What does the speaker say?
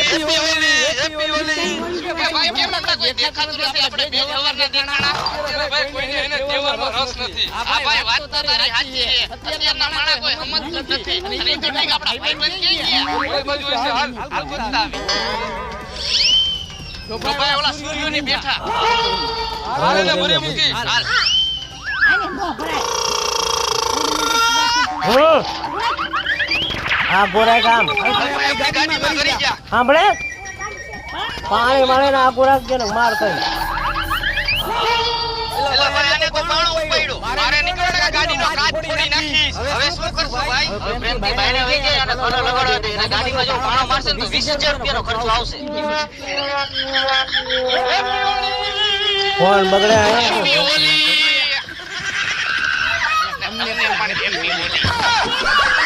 happy Holi કે ભાઈ કેમ નતા કોઈ દેખાતું નથી આપણે બે હવારના દેખાણા ભાઈ કોઈને એને તહેવારમાં રસ નથી આ ભાઈ વાત તો તારી સાચી છે અત્યારના માણા કોઈ સમજતું નથી અને ઈ તો ઠીક આપડા ભાઈબંધ કે ગયા કોઈ બાજુ હશે હાલ બતાવી તો ભાઈ ઓલા સૂર્યોની બેઠા હાલ એટલે ભરે મૂકી હાલ હા ગોરા ગામ ગાડીમાં કરી જા સાંભળે પાણી મળે ને આ ગોરા કે માર કરી એલા ભાઈ આને તો પાણો ઉપાડ્યો મારે નીકળે ગાડીનો કાચ ફોડી નાખીશ હવે શું કરશું ભાઈ હવે પ્રેમથી બાયને વઈ જાય અને ઘોડો લગાડવા દે અને ગાડીમાં જો પાણો મારશે ને તો 20000 રૂપિયાનો ખર્ચો આવશે ફોન બગડે હેપી હોલી તમને પણ હેપી હોલી